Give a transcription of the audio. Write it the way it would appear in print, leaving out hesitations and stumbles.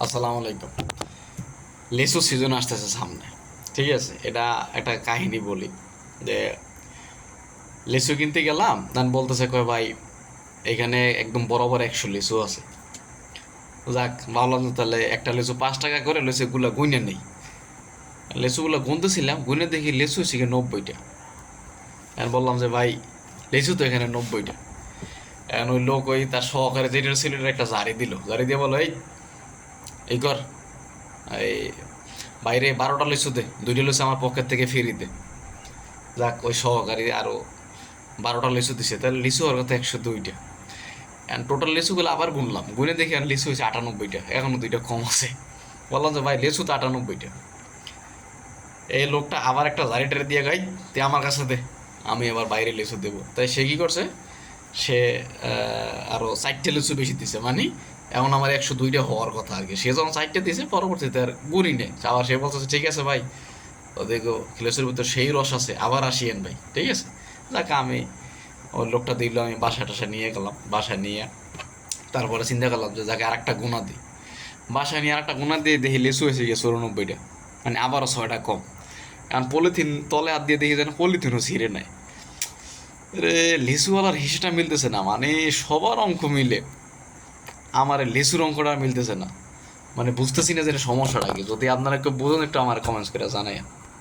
আসসালামু আলাইকুম। লিচু সিজন আসতেছে সামনে, ঠিক আছে? এটা একটা কাহিনী বলি যে লিচু কিনতে গেলাম, তান বলতেছে কয় ভাই এখানে একদম বরাবর 100 লিচু আছে। যাক, ভাবলাম যে তাহলে একটা লিচু 5 টাকা করে লিচুগুলো গুনে নেই। লিচুগুলো গুনতেছিলাম, গুনে দেখি লিচু হচ্ছে কি 90টা। এখন বললাম যে ভাই লিচু তো এখানে 90টা। এখন ওই লোক ওই তার সহকারে যেটা ছিল এটা একটা জারি দিল, জারি দিয়ে বলো এই কর, এই বাইরে 12টা লিচু দে, 2টা লিচু আমার পকেট থেকে ফিরিয়ে দে। যাক, ওই সহকারী আরও 12টা লিচু দিছে, তাহলে লিচু ওর কথা 102টা। এখন টোটাল লিচুগুলো আবার গুনলাম, গুনে দেখি আর লিচু হয়েছে 98টা, এখনো 2টা কম আছে। বললাম যে ভাই লিচু তো 98টা। এই লোকটা আবার একটা জারিটারে দিয়ে গাই, তে আমার কাছে দে, আমি আবার বাইরে লিচু দেবো। তাই সে কী করছে, সে আরও 4টে লিচু বেশি দিছে, মানে এখন আমার 102টা হওয়ার কথা আর কি। সে যখন 4টে দিছে, পরবর্তীতে আর গুনি নেই। আবার সে বলতেছে ঠিক আছে ভাই, ও দেখো লিচুর ভিতর সেই রস আছে, আবার আসিয়েন ভাই, ঠিক আছে? যাক, আমি ওই লোকটা দিল, আমি বাসা টাসা নিয়ে গেলাম। বাসা নিয়ে তারপরে চিন্তা করলাম যে যাকে আরেকটা গুণা দিই। বাসায় নিয়ে আরেকটা গুণা দিয়ে দেখি লিচু হয়েছে গিয়ে 94টা, মানে আবারও 6টা কম। কারণ পলিথিন তলে হাত দিয়ে দেখি যেন পলিথিনও ছিঁড়ে নেয়। রে, লিচুওয়ালার হিসেবটা মিলতেছে না, মানে সবার অঙ্ক মিলে আমার এই লিচুর অঙ্কটা মিলতেছে না। মানে বুঝতেছি না যে এটা সমস্যাটা কি। যদি আপনারা কেউ বুঝুন, একটু আমার কমেন্টস করে জানাই।